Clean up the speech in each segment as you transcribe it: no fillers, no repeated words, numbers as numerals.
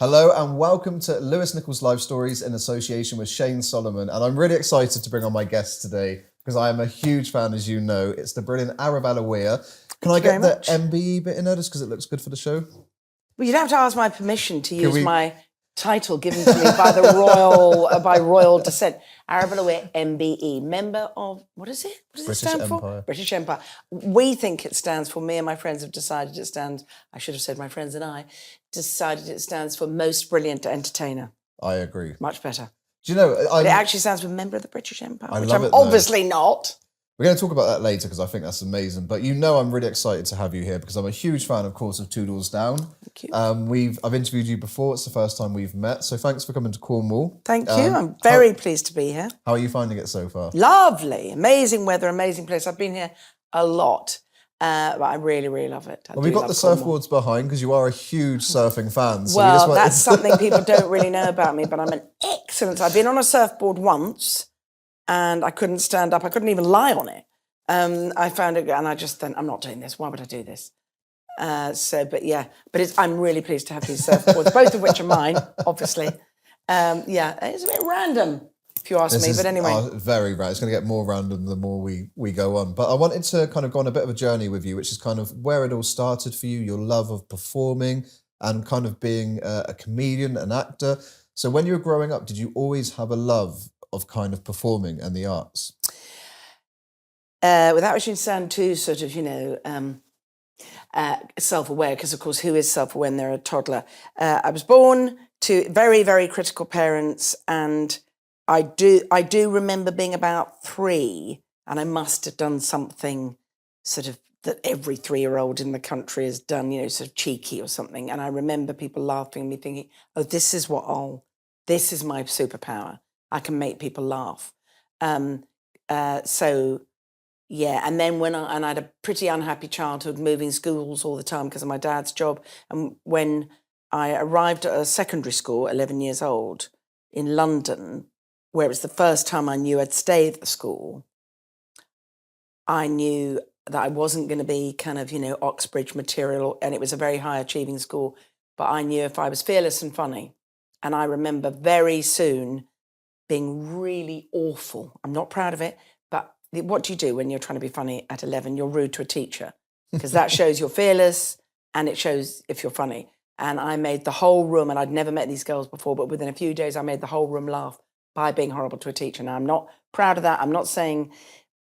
Hello and welcome to Lewis Nichols Life Stories in association with Shane Solomon. And I'm really excited to bring on my guest today because I am a huge fan, as you know. It's the brilliant Arabella Weir. Can I get the MBE bit in there just because it looks good for the show? Well, you'd have to ask my permission to use my title given to me by the royal descent. Arabella Weir, MBE, member of, what is it? What does British it stand Empire. for? British Empire. We think it stands for, me and my friends have decided it stands, I should have said my friends and I, decided it stands for Most Brilliant Entertainer. I agree. Much better. Do you know, but it actually stands for Member of the British Empire, which I'm though. Obviously not. We're going to talk about that later because I think that's amazing. But you know I'm really excited to have you here because I'm a huge fan, of course, of Two Doors Down. Thank you. I've interviewed you before. It's the first time we've met. So thanks for coming to Cornwall. Thank you. I'm very pleased to be here. How are you finding it so far? Lovely. Amazing weather, amazing place. I've been here a lot. But I really, really love it. We've got the surfboards behind because you are a huge surfing fan. So well, that's something people don't really know about me, but I'm an excellent... I've been on a surfboard once and I couldn't stand up. I couldn't even lie on it. I found it, and I just thought, I'm not doing this. Why would I do this? I'm really pleased to have these surfboards, both of which are mine, obviously. It's a bit random, if you ask me, but anyway. Very random. It's going to get more random the more we go on. But I wanted to kind of go on a bit of a journey with you, which is kind of where it all started for you, your love of performing and kind of being a comedian, an actor. So when you were growing up, did you always have a love of kind of performing and the arts? Without wishing to sound too sort of, self-aware, because of course, who is self-aware when they're a toddler? I was born to very, very critical parents, and I do remember being about 3, and I must have done something sort of that every 3-year-old in the country has done, sort of cheeky or something. And I remember people laughing at me, thinking, "Oh, this is this is my superpower. I can make people laugh." Yeah, and then I had a pretty unhappy childhood, moving schools all the time because of my dad's job. And when I arrived at a secondary school, 11 years old, in London, where it was the first time I knew I'd stay at the school, I knew that I wasn't going to be kind of, Oxbridge material, and it was a very high achieving school, but I knew if I was fearless and funny. And I remember very soon being really awful. I'm not proud of it, but what do you do when you're trying to be funny at 11? You're rude to a teacher because that shows you're fearless and it shows if you're funny. And I made the whole room, and I'd never met these girls before, but within a few days I made the whole room laugh by being horrible to a teacher. Now, I'm not proud of that. I'm not saying,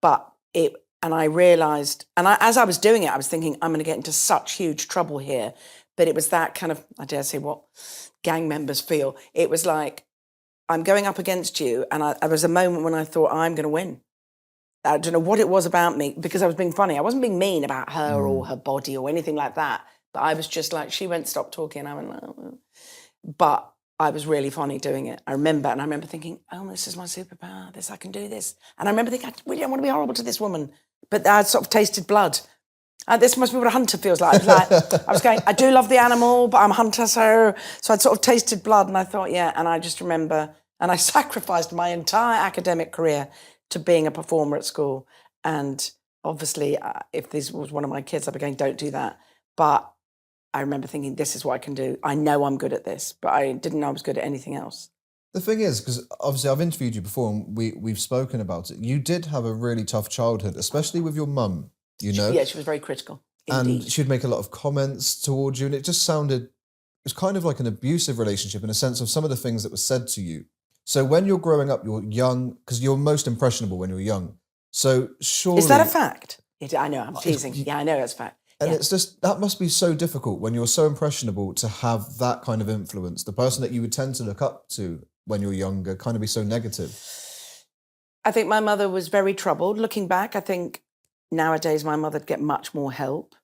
and I realised, as I was doing it, I was thinking, I'm going to get into such huge trouble here. But it was that kind of, I dare say what gang members feel. It was like, I'm going up against you. And there was a moment when I thought, I'm going to win. I don't know what it was about me, because I was being funny. I wasn't being mean about her or her body or anything like that. But I was just like, she went, stop talking. And I went, oh. But I was really funny doing it. I remember thinking, oh, this is my superpower. I can do this. And I remember thinking, I really don't want to be horrible to this woman. But I'd sort of tasted blood. This must be what a hunter feels like. I was going, I do love the animal, but I'm a hunter. So I'd sort of tasted blood, and I thought, yeah. And I just remember, and I sacrificed my entire academic career to being a performer at school. And obviously, if this was one of my kids, I'd be going, don't do that. But I remember thinking, this is what I can do. I know I'm good at this, but I didn't know I was good at anything else. The thing is, because obviously I've interviewed you before and we've spoken about it, you did have a really tough childhood, especially with your mum, Yeah, she was very critical, indeed. And she'd make a lot of comments towards you, and it just sounded, it was kind of like an abusive relationship in a sense of some of the things that were said to you. So when you're growing up, you're young, because you're most impressionable when you're young. So surely... Is that a fact? I know, I'm teasing. Yeah, I know that's a fact. And it's just, that must be so difficult when you're so impressionable to have that kind of influence. The person that you would tend to look up to when you're younger kind of be so negative. I think my mother was very troubled. Looking back, I think nowadays my mother'd get much more help.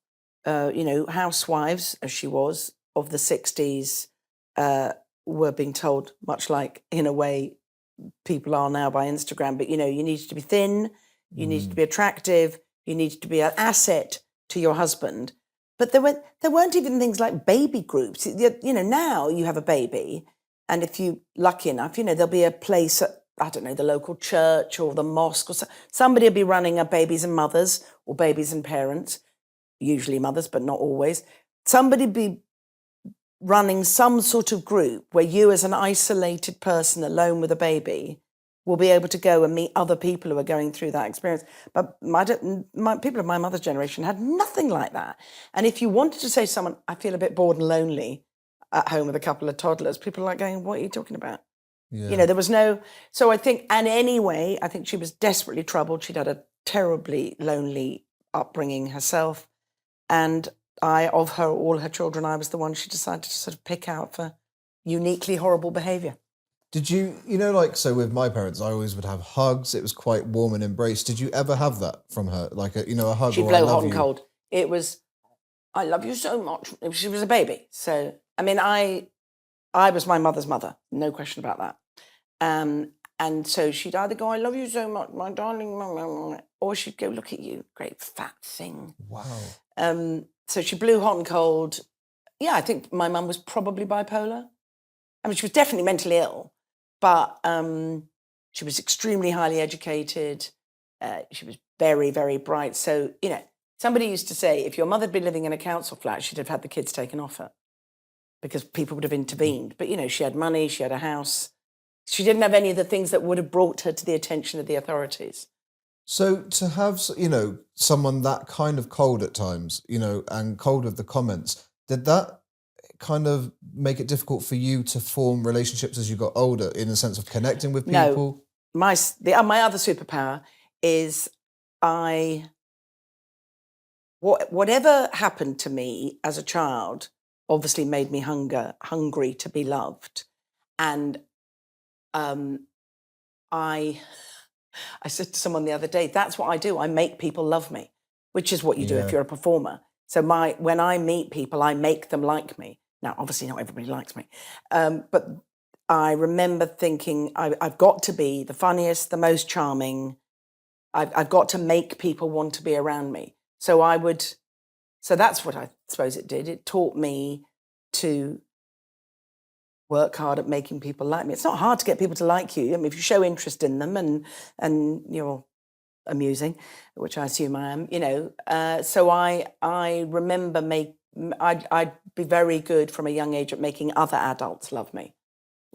Housewives, as she was, of the 60s, were being told, much like, in a way, people are now by Instagram, but, you needed to be thin, you needed to be attractive, you needed to be an asset to your husband. But there weren't even things like baby groups. Now you have a baby, and if you're lucky enough, there'll be a place at, I don't know, the local church or the mosque, or somebody will be running a babies and mothers or babies and parents, usually mothers, but not always. Somebody be running some sort of group where you as an isolated person alone with a baby will be able to go and meet other people who are going through that experience. But people of my mother's generation had nothing like that. And if you wanted to say to someone, I feel a bit bored and lonely at home with a couple of toddlers, people are like going, what are you talking about? Yeah. There was no... So I think, and anyway, I think she was desperately troubled. She'd had a terribly lonely upbringing herself. And of all her children, I was the one she decided to sort of pick out for uniquely horrible behaviour. Did you, so with my parents, I always would have hugs. It was quite warm and embrace. Did you ever have that from her? Like a hug She'd or I blow love hot and you? cold. It was, I love you so much. She was a baby. So, I mean, I was my mother's mother. No question about that. And so she'd either go, I love you so much, my darling, or she'd go, look at you, great fat thing. Wow. So she blew hot and cold. Yeah, I think my mum was probably bipolar. I mean, she was definitely mentally ill, but she was extremely highly educated. She was very, very bright. So, somebody used to say, if your mother had been living in a council flat, she'd have had the kids taken off her because people would have intervened. But, she had money, she had a house. She didn't have any of the things that would have brought her to the attention of the authorities. So to have, someone that kind of cold at times, and cold with the comments, did that kind of make it difficult for you to form relationships as you got older in the sense of connecting with people? No, my other superpower is whatever happened to me as a child obviously made me hungry to be loved. And I said to someone the other day, that's what I do. I make people love me, which is what you do if you're a performer. So when I meet people, I make them like me. Now, obviously not everybody likes me. But I remember thinking, I've got to be the funniest, the most charming. I've got to make people want to be around me. So that's what I suppose it did. It taught me to work hard at making people like me. It's not hard to get people to like you. I mean, if you show interest in them and you're amusing, which I assume I am, so I remember I'd be very good from a young age at making other adults love me,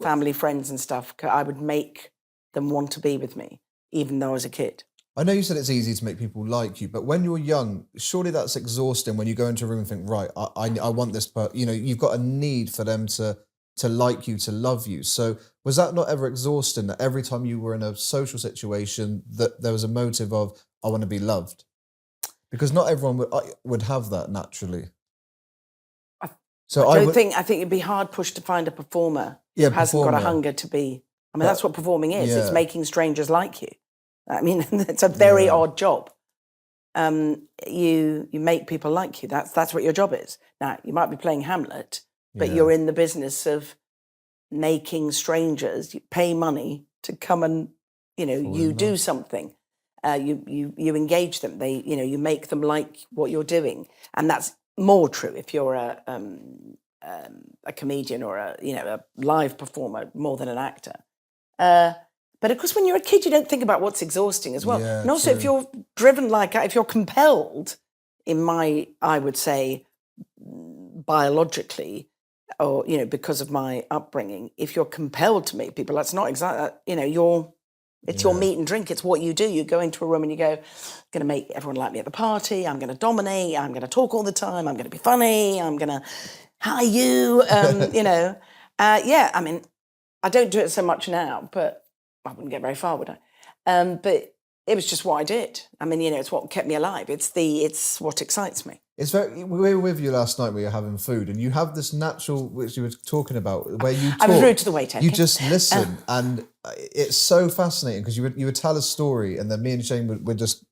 family, friends and stuff. I would make them want to be with me, even though I was a kid. I know you said it's easy to make people like you, but when you're young, surely that's exhausting when you go into a room and think, right, I want this, but you've got a need for them to like you, to love you. So was that not ever exhausting that every time you were in a social situation that there was a motive of, I want to be loved? Because not everyone would have that naturally. I think it'd be hard pushed to find a performer who hasn't got a hunger to be. I mean, that's what performing is. It's making strangers like you. I mean, it's a very odd job. You make people like you. That's what your job is. Now, you might be playing Hamlet, but you're in the business of making strangers pay money to come and, you do something. You engage them. You make them like what you're doing. And that's more true if you're a comedian or a live performer more than an actor. But of course, when you're a kid, you don't think about what's exhausting as well. Yeah, and also, if you're driven if you're compelled, I would say, biologically, or because of my upbringing, if you're compelled to meet people, that's not exactly it's your meat and drink. It's what you do. You go into a room and you go, I'm going to make everyone like me at the party. I'm going to dominate. I'm going to talk all the time. I'm going to be funny. I'm going to, hi you, I mean, I don't do it so much now, but I wouldn't get very far, would I? But it was just what I did. I mean, it's what kept me alive. It's what excites me. We were with you last night. We were having food, and you have this natural, which you were talking about, where you talk. I was rude to the waiter. You just listen, and it's so fascinating because you would tell a story, and then me and Shane were just,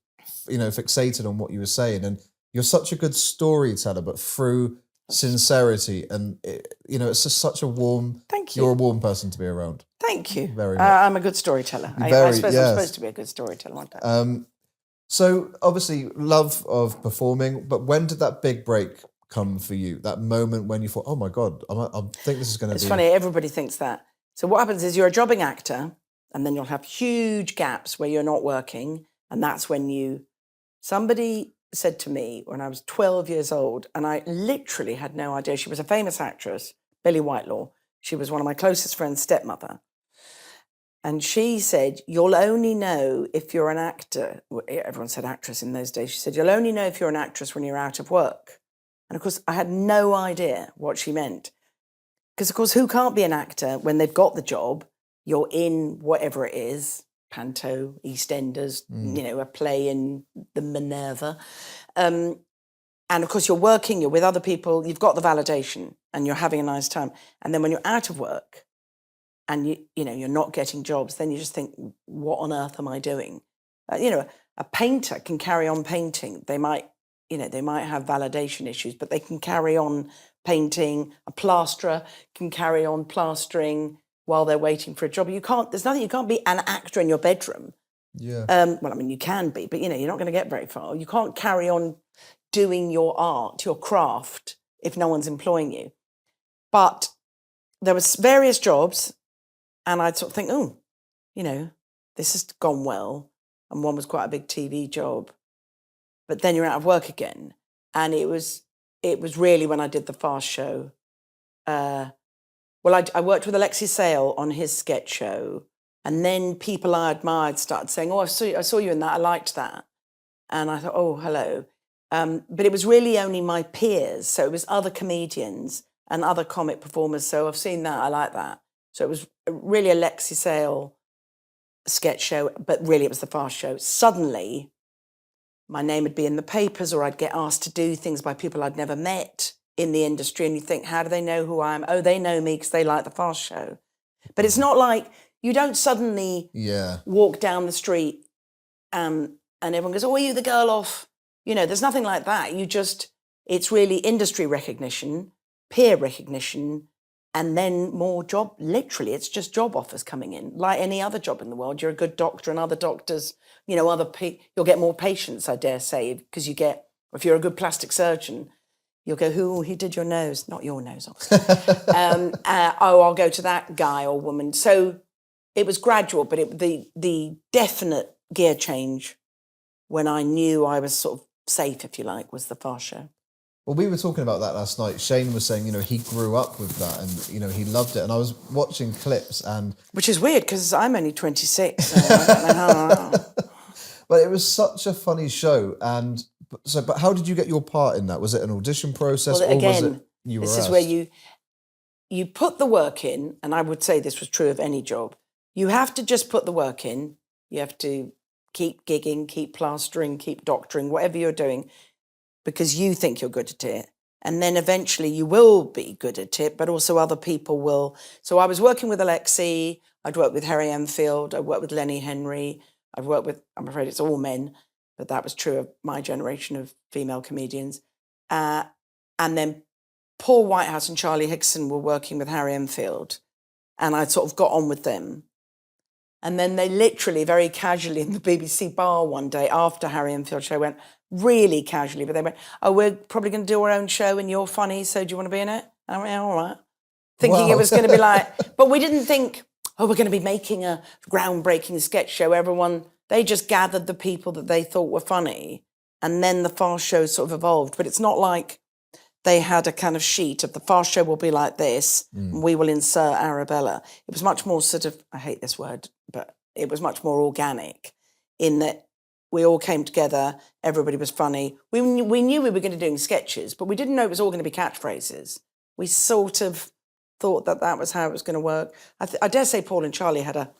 fixated on what you were saying, and you're such a good storyteller, but through sincerity, and it's just such a warm. Thank you. You're a warm person to be around. Thank you. Very much. I'm a good storyteller. I suppose I'm supposed to be a good storyteller, aren't I? So obviously, love of performing, but when did that big break come for you? That moment when you thought, "Oh my God, I think this is going to be." It's funny. Everybody thinks that. So what happens is you're a jobbing actor, and then you'll have huge gaps where you're not working, and that's when somebody said to me when I was 12 years old, and I literally had no idea. She was a famous actress, Billy Whitelaw. She was one of my closest friends' stepmother. And she said, you'll only know if you're an actor. Well, everyone said actress in those days. She said, you'll only know if you're an actress when you're out of work. And of course, I had no idea what she meant. Because, of course, who can't be an actor when they've got the job? You're in whatever it is, Panto, EastEnders, a play in the Minerva. And, of course, you're working, you're with other people, you've got the validation and you're having a nice time. And then when you're out of work, and you're not getting jobs, then you just think, what on earth am I doing? A painter can carry on painting. They might have validation issues, but they can carry on painting. A plasterer can carry on plastering while they're waiting for a job. You can't be an actor in your bedroom. Yeah. Well, I mean, you can be, but you're not going to get very far. You can't carry on doing your art, your craft, if no one's employing you. But there was various jobs. And I'd sort of think, this has gone well. And one was quite a big TV job. But then you're out of work again. And it was really when I did the Fast Show. I worked with Alexei Sale on his sketch show. And then people I admired started saying, I saw you in that. I liked that. And I thought, oh, hello. But it was really only my peers. So it was other comedians and other comic performers. So I've seen that. I like that. So it was really a Alexei Sale sketch show, but really it was the Fast Show. Suddenly, my name would be in the papers, or I'd get asked to do things by people I'd never met in the industry. And you think, how do they know who I am? Oh, they know me because they like the Fast Show. But it's not like you don't suddenly walk down the street and everyone goes, oh, are you the girl off? There's nothing like that. It's really industry recognition, peer recognition, and then more it's just job offers coming in. Like any other job in the world, you're a good doctor and other doctors, you'll get more patients, I dare say, because if you're a good plastic surgeon, you'll go, he did your nose? Not your nose, obviously. I'll go to that guy or woman. So it was gradual, but the definite gear change when I knew I was sort of safe, if you like, was the Fast Show. Well, we were talking about that last night. Shane was saying, he grew up with that and, he loved it. And I was watching clips and... Which is weird because I'm only 26. So I don't know how. But it was such a funny show. But how did you get your part in that? Was it an audition process? Well, again, or was it you were this asked? is where you put the work in, and I would say this was true of any job. You have to just put the work in. You have to keep gigging, keep plastering, keep doctoring, whatever you're doing, because you think you're good at it. And then eventually you will be good at it, but also other people will. So I was working with Alexei, I'd worked with Harry Enfield, I worked with Lenny Henry, I've worked with, I'm afraid it's all men, but that was true of my generation of female comedians. And then Paul Whitehouse and Charlie Hickson were working with Harry Enfield, and I sort of got on with them. And then they literally, very casually in the BBC bar one day after Harry Enfield show went, really casually, but they went, oh, we're probably going to do our own show and you're funny, so do you want to be in it? And I went, yeah, all right. Thinking it was going to be like, but we didn't think, oh, we're going to be making a groundbreaking sketch show. They just gathered the people that they thought were funny. And then the Fast Show sort of evolved. But it's not like they had a kind of sheet of the Fast Show will be like this, and we will insert Arabella. It was much more sort of, I hate this word, but it was much more organic in that we all came together, everybody was funny. We knew we were going to be doing sketches, but we didn't know it was all going to be catchphrases. We sort of thought that was how it was going to work. I dare say Paul and Charlie had a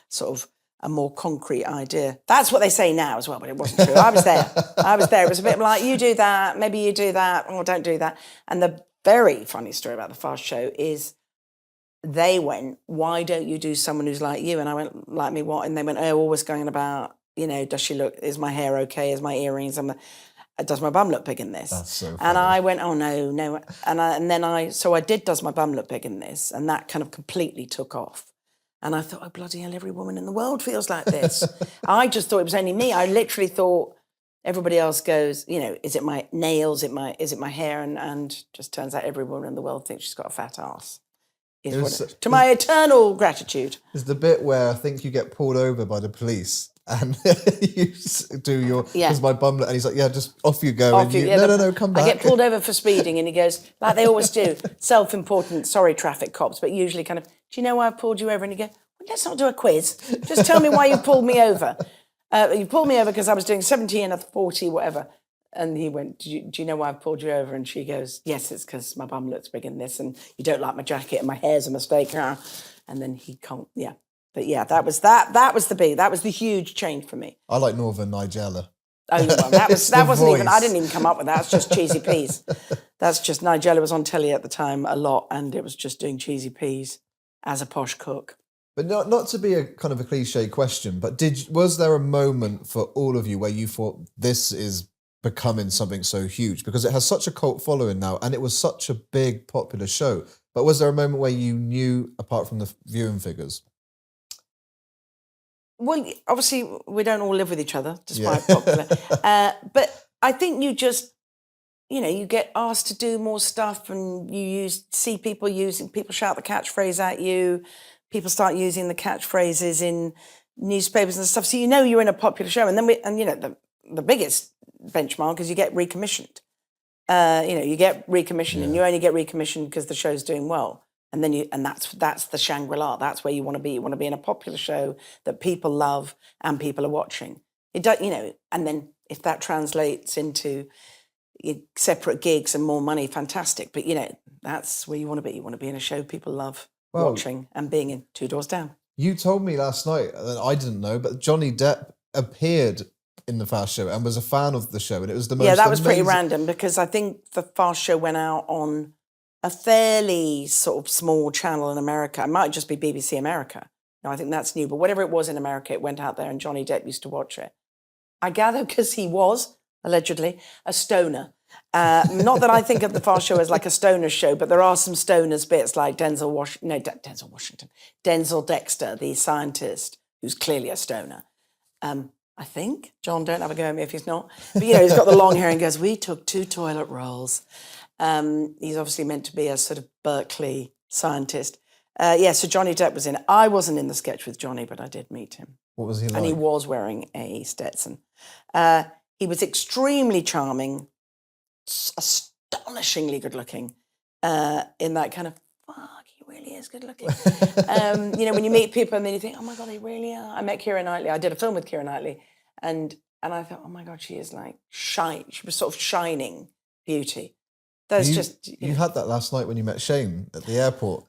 sort of a more concrete idea. That's what they say now as well, but it wasn't true. I was there. It was a bit like, you do that, maybe you do that, or don't do that. And the very funny story about the Fast Show is they went, why don't you do someone who's like you? And I went, like me what? And they went, oh, always going about, does she look, is my hair okay? Is my earrings, does my bum look big in this? That's so funny. And I went, oh, no. So I did, does my bum look big in this? And that kind of completely took off. And I thought, oh, bloody hell, every woman in the world feels like this. I just thought it was only me. I literally thought everybody else goes, is it my nails? Is it my hair? And just turns out every woman in the world thinks she's got a fat ass. To my eternal gratitude. There's the bit where I think you get pulled over by the police and you do your, Yeah. because my bum, and he's like, yeah, just off you go. Off And you- you, yeah, no, come back. I get pulled over for speeding, and he goes, like they always do, self-important, sorry, traffic cops, but usually kind of, do you know why I've pulled you over? And you go, well, let's not do a quiz. Just tell me why you pulled me over. You pulled me over because I was doing 70 and a 40, whatever. And he went, do you know why I've pulled you over? And she goes, yes, it's because my bum looks big in this, and you don't like my jacket, and my hair's a mistake. And then he can't, yeah. But yeah, that was the huge change for me. I like Northern Nigella. Oh, well, that It's wasn't the even, I voice. didn't even come up with that. It's just cheesy peas. That's just, Nigella was on telly at the time a lot, and it was just doing cheesy peas as a posh cook. But not to be a kind of a cliche question, but was there a moment for all of you where you thought this is becoming something so huge? Because it has such a cult following now, and it was such a big, popular show. But was there a moment where you knew, apart from the viewing figures? Well, obviously, we don't all live with each other, despite popular. But I think you just, you get asked to do more stuff, and see people shout the catchphrase at you. People start using the catchphrases in newspapers and stuff. So you're in a popular show, and then the biggest benchmark is you get recommissioned. You get recommissioned, and you only get recommissioned because the show's doing well. And then that's the Shangri-La. That's where you want to be. You want to be in a popular show that people love and people are watching. It does, and then if that translates into separate gigs and more money, fantastic. But that's where you want to be. You want to be in a show people love watching and being in. Two doors down. You told me last night, and I didn't know, but Johnny Depp appeared in the Fast Show and was a fan of the show, and it was the most that was pretty amazing... random, because I think the Fast Show went out on a fairly sort of small channel in America. It might just be BBC America. No, I think that's new. But whatever it was in America, it went out there, and Johnny Depp used to watch it. I gather because he was, allegedly, a stoner. Not that I think of the Fast Show as like a stoner show, but there are some stoners bits, like Denzel Dexter, the scientist, who's clearly a stoner. I think. John, don't have a go at me if he's not. But, he's got the long hair and goes, we took 2 toilet rolls. He's obviously meant to be a sort of Berkeley scientist. So Johnny Depp was in it. I wasn't in the sketch with Johnny, but I did meet him. What was he like? And he was wearing a Stetson. He was extremely charming, astonishingly good looking, in that kind of, fuck, he really is good looking. When you meet people and then you think, oh my God, they really are. I met Keira Knightley. I did a film with Keira Knightley. And I thought, oh my God, she is like shine. She was sort of shining beauty. You had that last night when you met Shane at the airport.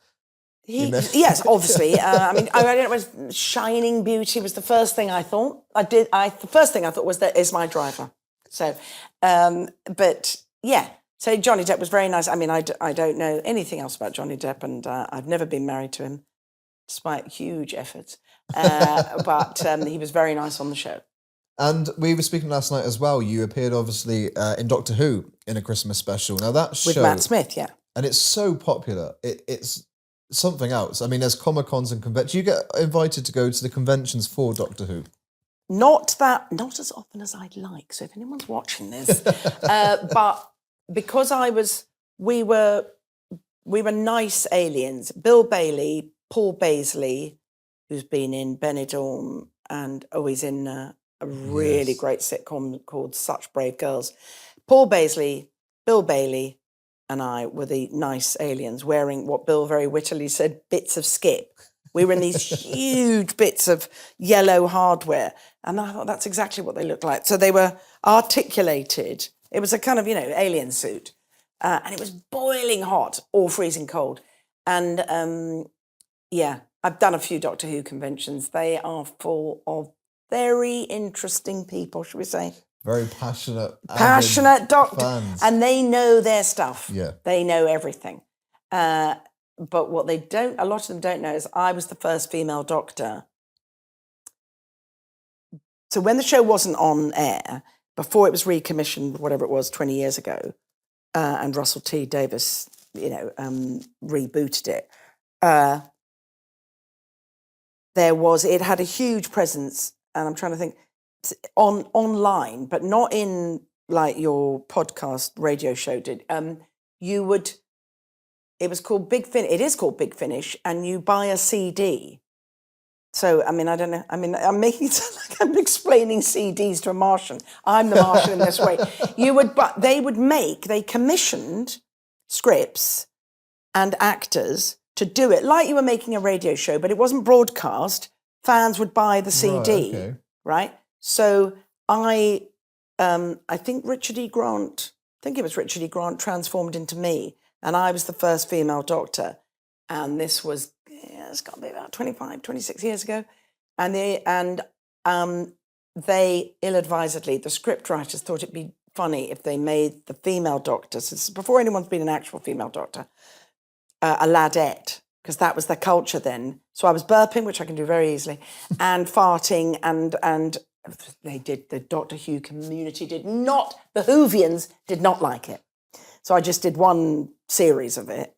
Yes, obviously. I don't know. It was shining beauty was the first thing I thought. The first thing I thought was that is my driver. So, but yeah. So Johnny Depp was very nice. I mean, I don't know anything else about Johnny Depp, and I've never been married to him, despite huge efforts. But he was very nice on the show. And we were speaking last night as well. You appeared, obviously, in Doctor Who in a Christmas special. Now, that show... With Matt Smith, yeah. And it's so popular. It's something else. I mean, there's Comic-Cons and conventions. You get invited to go to the conventions for Doctor Who. Not as often as I'd like. So if anyone's watching this... but because we were nice aliens. Bill Bailey, Paul Baisley, who's been in Benidorm and always in... a really great sitcom called Such Brave Girls. Paul Baisley, Bill Bailey, and I were the nice aliens wearing what Bill very wittily said, bits of skip. We were in these huge bits of yellow hardware. And I thought that's exactly what they looked like. So they were articulated. It was a kind of, alien suit. And it was boiling hot or freezing cold. And I've done a few Doctor Who conventions. They are full of very interesting people, should we say? Very passionate Doctor fans. And they know their stuff. Yeah. They know everything. But what a lot of them don't know is I was the first female Doctor. So when the show wasn't on air, before it was recommissioned, whatever it was, 20 years ago, and Russell T Davies, rebooted it, it had a huge presence. And I'm trying to think online, but not in like your podcast radio show did. It was called Big Finish. It is called Big Finish, and you buy a CD So, I mean, I don't know. I mean, I'm making it sound like I'm explaining CDs to a Martian. I'm the Martian in this way. But they commissioned scripts and actors to do it like you were making a radio show, but it wasn't broadcast. Fans would buy the CD, right? So I think Richard E. Grant, transformed into me, and I was the first female Doctor. And this was, it's got to be about 25, 26 years ago. And they ill-advisedly, the script writers thought it'd be funny if they made the female Doctor, so this is before anyone's been an actual female Doctor, a ladette, because that was the culture then. So I was burping, which I can do very easily, and farting, and the Doctor Who community the Whovians did not like it. So I just did one series of it,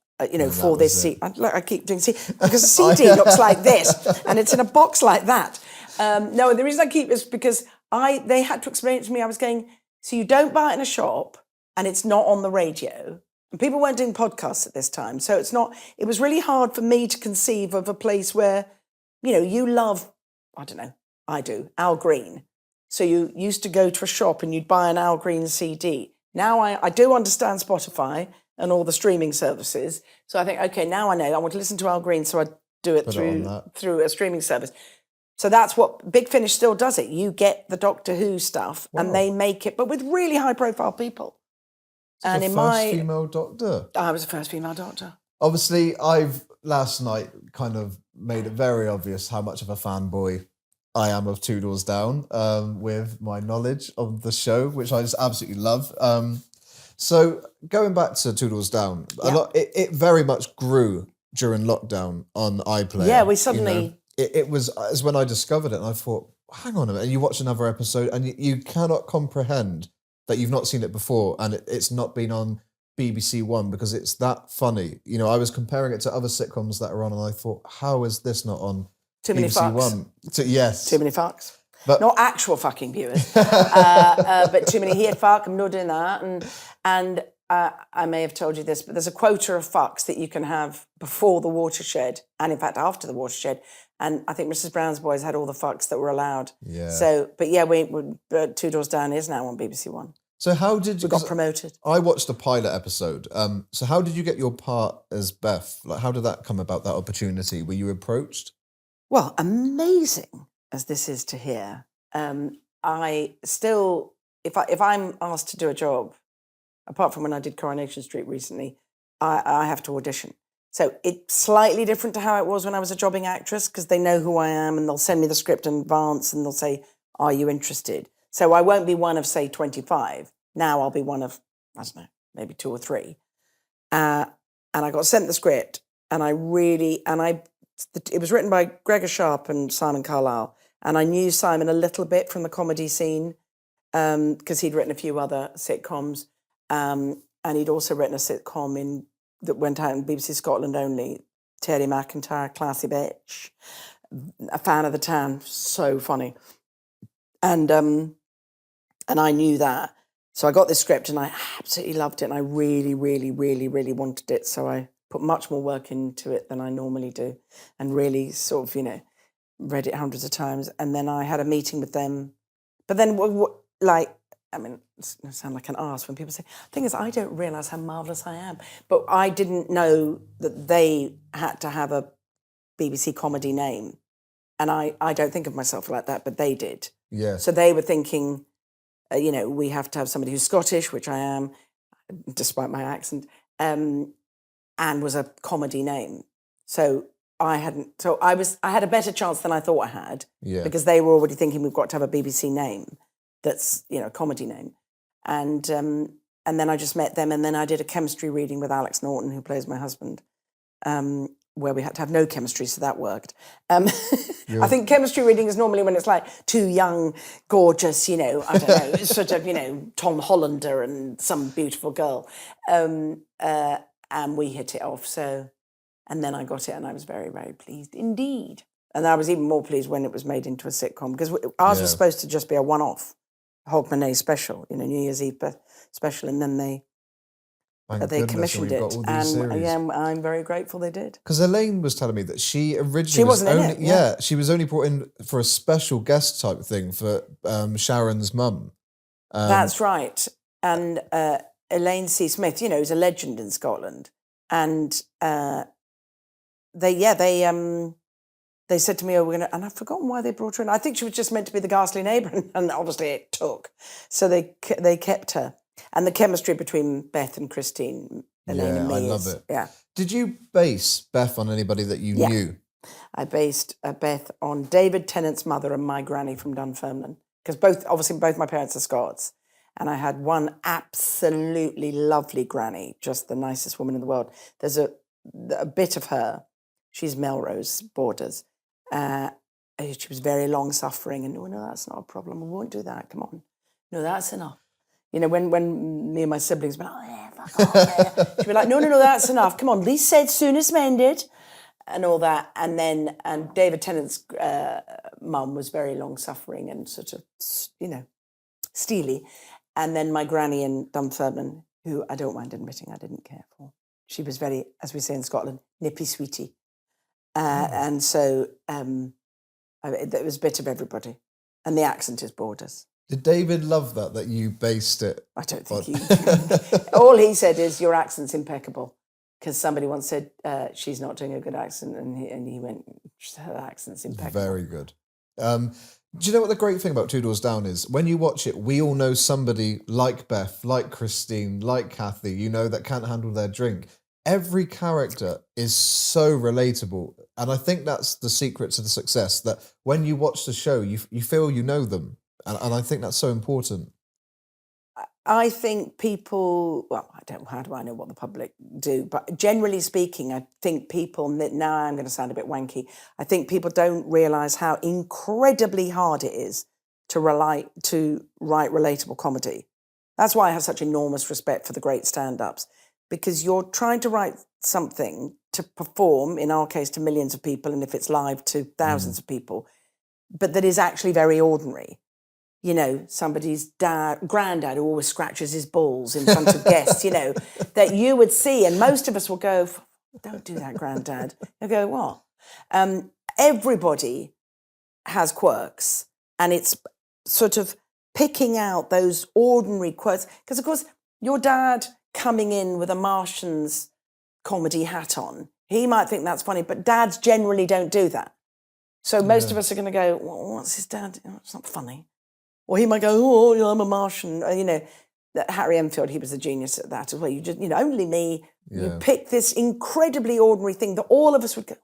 for this CD. I keep doing CD, because the CD looks like this, and it's in a box like that. No, the reason I keep is because they had to explain it to me. I was going, so you don't buy it in a shop, and it's not on the radio. And people weren't doing podcasts at this time. So it was really hard for me to conceive of a place where, you love, I don't know, I do, Al Green. So you used to go to a shop and you'd buy an Al Green CD. Now I do understand Spotify and all the streaming services. So I think, okay, now I know I want to listen to Al Green. So I do it through a streaming service. So that's what Big Finish still does it. You get the Doctor Who stuff and they make it, but with really high profile people. And in my female Doctor. I was the first female Doctor. Obviously, I've last night kind of made it very obvious how much of a fanboy I am of Two Doors Down, with my knowledge of the show, which I just absolutely love. So going back to Two Doors Down, it very much grew during lockdown on iPlayer. Yeah, we suddenly... It was when I discovered it, and I thought, hang on a minute, and you watch another episode, and you cannot comprehend that you've not seen it before, and it's not been on BBC One because it's that funny. I was comparing it to other sitcoms that are on, and I thought, how is this not on Too many BBC fucks. One? Yes. Too many fucks. But not actual fucking viewers, but too many here, fuck, I'm not doing that. And I may have told you this, but there's a quota of fucks that you can have before the watershed, and in fact after the watershed. And I think Mrs. Brown's Boys had all the fucks that were allowed. Yeah. So, but yeah, Two Doors Down is now on BBC One. So how did you... We got promoted. I watched the pilot episode. So how did you get your part as Beth? Like, how did that come about, that opportunity? Were you approached? Well, amazing as this is to hear, I still, if I'm asked to do a job, apart from when I did Coronation Street recently, I have to audition. So it's slightly different to how it was when I was a jobbing actress, because they know who I am and they'll send me the script in advance and they'll say, are you interested? So I won't be one of, say, 25. Now I'll be one of, I don't know, maybe 2 or 3. And I got sent the script, and it was written by Gregor Sharp and Simon Carlyle. And I knew Simon a little bit from the comedy scene, because he'd written a few other sitcoms. And he'd also written a sitcom that went out in BBC Scotland only, Terry McIntyre, Classy Bitch, a fan of the town, so funny. And I knew that. So I got this script and I absolutely loved it, and I really, really, really, really wanted it. So I put much more work into it than I normally do, and really sort of, read it hundreds of times. And then I had a meeting with them. But then, I sound like an arse when people say, the thing is, I don't realise how marvellous I am. But I didn't know that they had to have a BBC comedy name. And I don't think of myself like that, but they did. Yeah. So they were thinking, we have to have somebody who's Scottish, which I am, despite my accent, and was a comedy name. So I had a better chance than I thought I had, because they were already thinking we've got to have a BBC name that's, a comedy name. And then I just met them, and then I did a chemistry reading with Alex Norton, who plays my husband, where we had to have no chemistry, so that worked. I think chemistry reading is normally when it's like 2 young, gorgeous, I don't know, sort of, Tom Hollander and some beautiful girl. And we hit it off, so... And then I got it, and I was very, very pleased indeed. And I was even more pleased when it was made into a sitcom, because ours was supposed to just be a one-off Hogmanay special, New Year's Eve special, and then Thank they goodness, commissioned we've got it, all these and series. yeah, I'm very grateful they did. Because Elaine was telling me that she originally She wasn't in only, it, yeah. she was only brought in for a special guest type thing for Sharon's mum. That's right. And Elaine C. Smith, you know, is a legend in Scotland, and they said to me, "Oh, we're gonna," and I've forgotten why they brought her in. I think she was just meant to be the ghastly neighbour, and obviously it took. So they kept her, and the chemistry between Beth and Christine, Elaine and me, I love it. Yeah. Did you base Beth on anybody that you knew? I based Beth on David Tennant's mother and my granny from Dunfermline, because both my parents are Scots, and I had one absolutely lovely granny, just the nicest woman in the world. There's a bit of her. She's Melrose Borders. She was very long-suffering, and, "Oh, no, that's not a problem. We won't do that. Come on. No, that's enough." You know, when me and my siblings were like, "Oh, yeah, fuck off," yeah. She'd be like, no, that's enough. Come on, least said, soonest mended, and all that. And then, and David Tennant's mum was very long-suffering and sort of, you know, steely. And then my granny in Dunfermline, who I don't mind admitting I didn't care for. She was very, as we say in Scotland, nippy sweetie. And so it was a bit of everybody. And the accent is Borders. Did David love that you based it? I don't think he... All he said is, your accent's impeccable. Because somebody once said, she's not doing a good accent. And he went, her accent's impeccable. Very good. Do you know what the great thing about Two Doors Down is? When you watch it, we all know somebody like Beth, like Christine, like Kathy, you know, that can't handle their drink. Every character is so relatable. And I think that's the secret to the success, that when you watch the show, you feel you know them. And I think that's so important. I think people, well, how do I know what the public do? But generally speaking, I think people, now I'm going to sound a bit wanky, I think people don't realise how incredibly hard it is to write relatable comedy. That's why I have such enormous respect for the great stand-ups, because you're trying to write something to perform, in our case, to millions of people, and if it's live, to thousands of people, but that is actually very ordinary. You know, somebody's granddad who always scratches his balls in front of guests, you know, that you would see. And most of us will go, "Don't do that, granddad." They'll go, "What?" Everybody has quirks, and it's sort of picking out those ordinary quirks. Because, of course, your dad coming in with a Martians comedy hat on, he might think that's funny, but dads generally don't do that. So most of us are going to go, "Well, what's his dad? It's not funny." Or he might go, "Oh, I'm a Martian." You know, Harry Enfield, he was a genius at that as well. You just, you know, only me. Yeah. You pick this incredibly ordinary thing that all of us would go,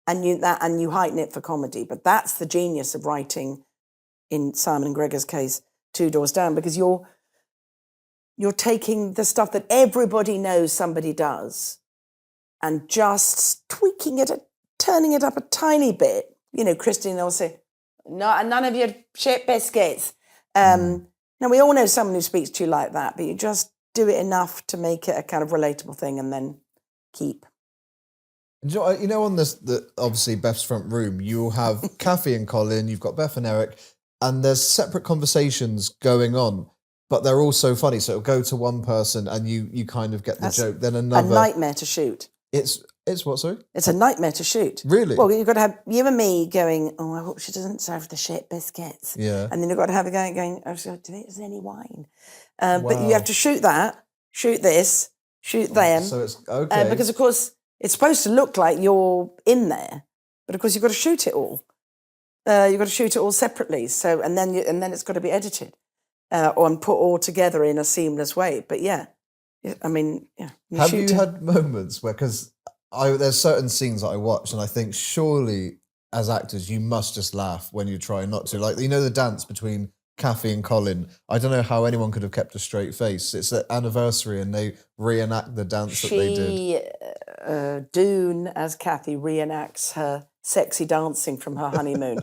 and you heighten it for comedy. But that's the genius of writing, in Simon and Gregor's case, Two Doors Down, because you're taking the stuff that everybody knows somebody does, and just tweaking it, turning it up a tiny bit. You know, Christine will say, "No, none of your shit biscuits." Now, we all know someone who speaks to you like that, but you just do it enough to make it a kind of relatable thing, and then keep. You know, on this, obviously Beth's front room, you'll have Kathy and Colin, you've got Beth and Eric, and there's separate conversations going on, but they're all so funny. So it'll go to one person, and you kind of get the joke. Then another. A nightmare to shoot. It's what, sorry? It's a nightmare to shoot. Really? Well, you've got to have you and me going, "Oh, I hope she doesn't serve the shit biscuits." Yeah. And then you've got to have it going, "Oh, do you think there's any wine?" But you have to shoot that, shoot this, shoot them. So it's okay. Because, of course, it's supposed to look like you're in there, but, of course, you've got to shoot it all. You've got to shoot it all separately. So, and then it's got to be edited and put all together in a seamless way. But, yeah, I mean, yeah. Have you had moments where, because there's certain scenes that I watch and I think surely as actors you must just laugh when you try not to. Like, you know, the dance between Kathy and Colin. I don't know how anyone could have kept a straight face. It's their anniversary and they reenact the dance that they did. Dune, as Kathy, reenacts her sexy dancing from her honeymoon.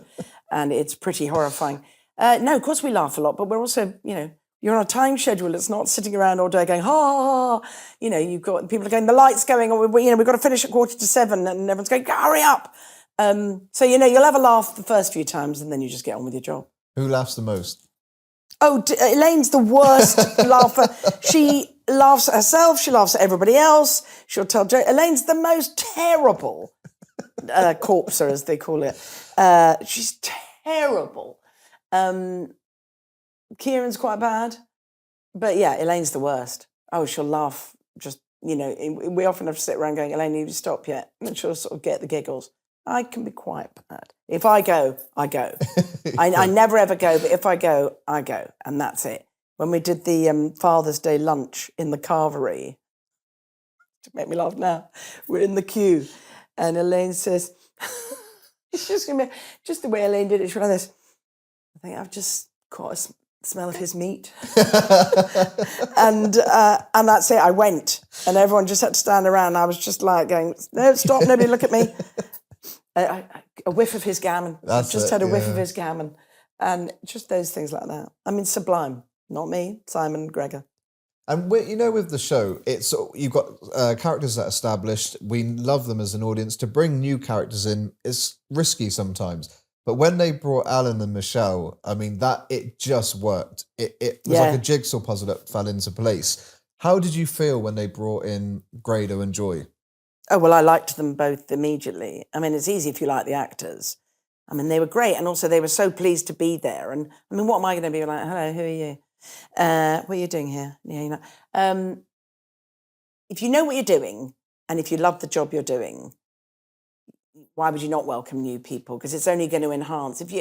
And it's pretty horrifying. No, of course we laugh a lot, but we're also, you know, you're on a time schedule. It's not sitting around all day going, "Ha, ha, ha." You know, you've got people are going, "The light's going," or, you know, we've got to finish at 6:45, and everyone's going, "Hurry up." So, you know, you'll have a laugh the first few times and then you just get on with your job. Who laughs the most? Oh, Elaine's the worst laugher. laughs at herself. She laughs at everybody else. She'll tell jokes. Elaine's the most terrible corpser, as they call it. She's terrible. Kieran's quite bad. But yeah, Elaine's the worst. Oh, she'll laugh. Just, we often have to sit around going, Elaine, you need to stop yet. And she'll sort of get the giggles. I can be quite bad. If I go, I go. I never ever go, but if I go, I go. And that's it. When we did the Father's Day lunch in the Carvery, to make me laugh now, we're in the queue. And Elaine says, it's just the way Elaine did it. She went like this. I think I've just caught a smell of his meat. and that's it. I went. And everyone just had to stand around. I was just like going, no, stop, nobody look at me. A whiff of his gammon. Had a whiff of his gammon. And just those things like that. I mean, sublime. Not me, Simon and Gregor. And with the show, it's you've got characters that are established. We love them as an audience. To bring new characters in is risky sometimes. But when they brought Alan and Michelle, I mean, it just worked. It was like a jigsaw puzzle that fell into place. How did you feel when they brought in Grado and Joy? Oh, well, I liked them both immediately. I mean, it's easy if you like the actors. I mean, they were great. And also they were so pleased to be there. And I mean, what am I going to be like? Hello, who are you? What are you doing here? Yeah, if you know what you're doing and if you love the job you're doing, why would you not welcome new people? Because it's only going to enhance. If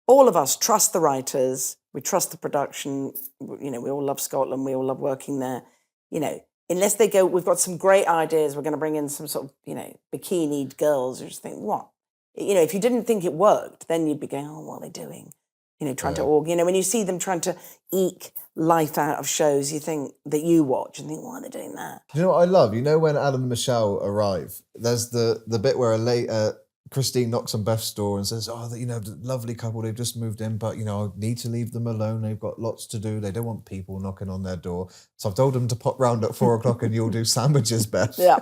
all of us trust the writers, we trust the production. We all love Scotland. We all love working there. Unless they go, we've got some great ideas. We're going to bring in some sort of bikinied girls. You just think, what? If you didn't think it worked, then you'd be going, oh, what are they doing? Trying to when you see them trying to eke life out of shows, you think that you watch and think, why are they doing that? You know what I love? When Alan and Michelle arrive, there's the bit where Christine knocks on Beth's door and says, oh, the lovely couple, they've just moved in, but, I need to leave them alone. They've got lots to do. They don't want people knocking on their door. So I've told them to pop round at 4:00 and you'll do sandwiches, Beth. Yeah.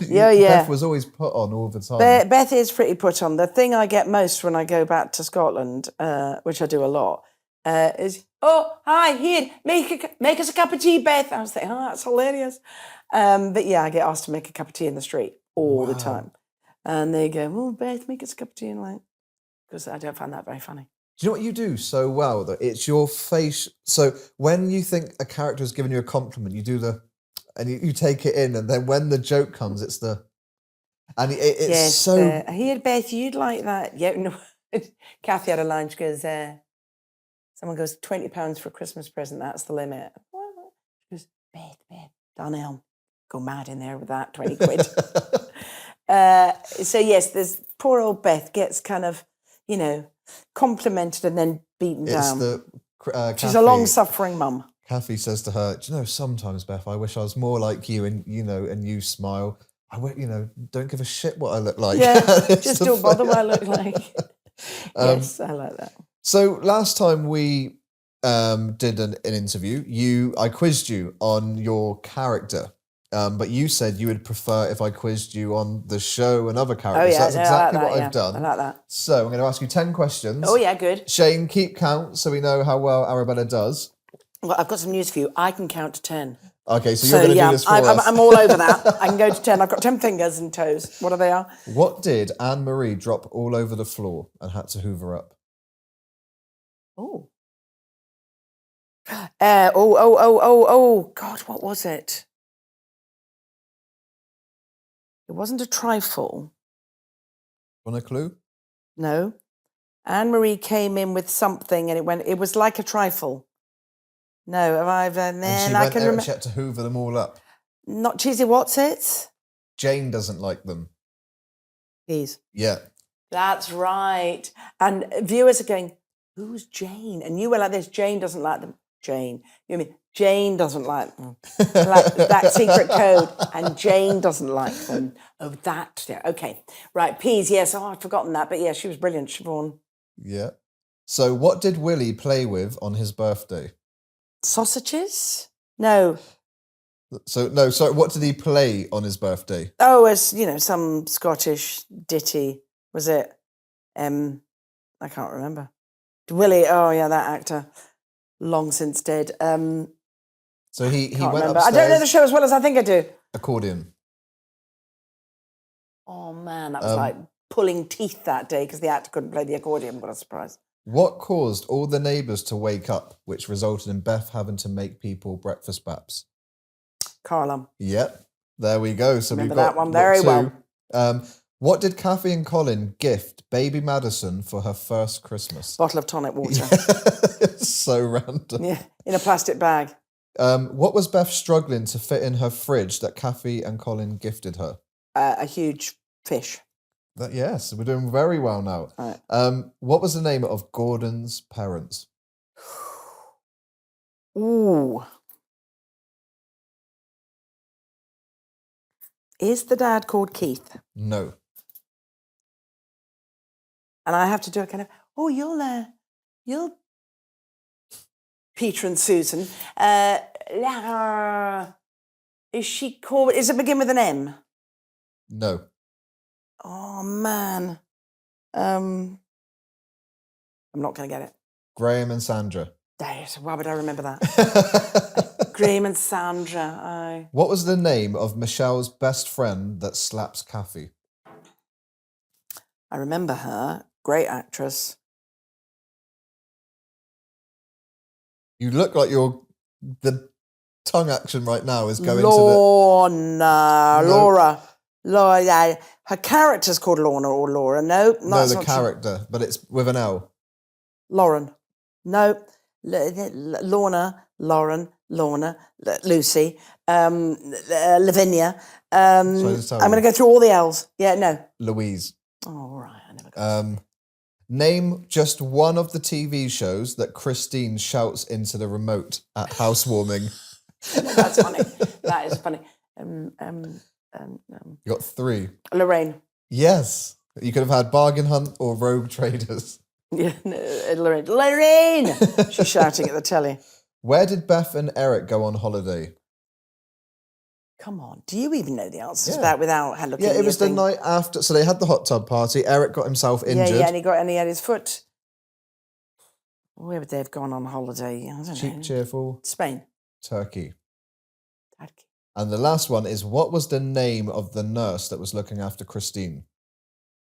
Beth was always put on all the time. Beth is pretty put on. The thing I get most when I go back to Scotland, which I do a lot, is, oh, hi, here, make us a cup of tea, Beth. I was thinking, oh, that's hilarious. But yeah, I get asked to make a cup of tea in the street all the time. And they go, oh, Beth, make us a cup of tea. And because I don't find that very funny. Do you know what you do so well? That it's your face. So when you think a character has given you a compliment, you do and you take it in. And then when the joke comes, it's and it's yes, so... here, Beth, you'd like that. Yeah, no. Kathy had a line, she goes, someone goes, £20 for a Christmas present, that's the limit. She goes, Beth, Donnell, go mad in there with that, 20 quid. So yes, there's poor old Beth gets kind of, complimented and then beaten down. She's a long-suffering mum. Kathy says to her, do you know, sometimes, Beth, I wish I was more like you and, and you smile. Don't give a shit what I look like. Yeah, just don't bother what I look like. Yes, I like that. So last time we did an interview, I quizzed you on your character. But you said you would prefer if I quizzed you on the show and other characters. Oh, yeah, that's exactly like what I've done. I like that. So I'm going to ask you 10 questions. Oh, yeah, good. Shane, keep count so we know how well Arabella does. Well, I've got some news for you. I can count to 10. Okay, so you're going to do this for us. I'm all over that. I can go to 10. I've got 10 fingers and toes. What are they? What did Anne-Marie drop all over the floor and had to hoover up? Oh. God, what was it? It wasn't a trifle. Want a clue? No. Anne-Marie came in with something and it was like a trifle. No, and she had to hoover them all up. Not cheesy, what's it? Jane doesn't like them. Please. Yeah. That's right. And viewers are going, who's Jane? And you were like this, Jane doesn't like them. Jane. You mean Jane doesn't like them. Like that secret code. And Jane doesn't like them. Oh, that. Yeah. Okay. Right. Peas. Yes. Oh, I'd forgotten that. But yeah, she was brilliant, Siobhan. Yeah. So what did Willie play with on his birthday? Sausages? No. So sorry, what did he play on his birthday? Oh, as some Scottish ditty. Was it? I can't remember. Willie, oh yeah, that actor. Long since dead. So he Can't went remember. upstairs. I don't know the show as well as I think I do. Accordion. Oh man, that was like pulling teeth that day because the actor couldn't play the accordion. What a surprise. What caused all the neighbours to wake up, which resulted in Beth having to make people breakfast baps? Carlum. Yep, there we go. So Remember we've got that one very two. well. What did Kathy and Colin gift baby Madison for her first Christmas? Bottle of tonic water. It's so random. Yeah, in a plastic bag. What was Beth struggling to fit in her fridge that Kathy and Colin gifted her? A huge fish. Yes, we're doing very well now. Right. What was the name of Gordon's parents? Ooh. Is the dad called Keith? No. And I have to do a kind of, you'll Peter and Susan. Is she called, is it begin with an M? No. Oh, man. I'm not going to get it. Graham and Sandra. Why would I remember that? Graham and Sandra. What was the name of Michelle's best friend that slaps Kathy? I remember her. Great actress. You look like the tongue action right now is going Lorna. Laura. Laura, yeah. Her character's called Lorna or Laura. No, no, the character, but it's with an L. Lauren. No. Lorna, Lauren, Lorna, Lucy, Lavinia. I'm going to go through all the L's. Yeah, no. Louise. Oh, all right. I never got Name just one of the TV shows that Christine shouts into the remote at housewarming. That's funny. That is funny. You got three. Lorraine. Yes. You could have had Bargain Hunt or Rogue Traders. Yeah, no, Lorraine. Lorraine! She's shouting at the telly. Where did Beth and Eric go on holiday? Come on. Do you even know the answers to that without looking at Yeah, it was the night after. So they had the hot tub party. Eric got himself injured. Yeah, and he had his foot. Where would they have gone on holiday? I don't know. Cheap, cheerful. Spain. Turkey. And the last one is, what was the name of the nurse that was looking after Christine?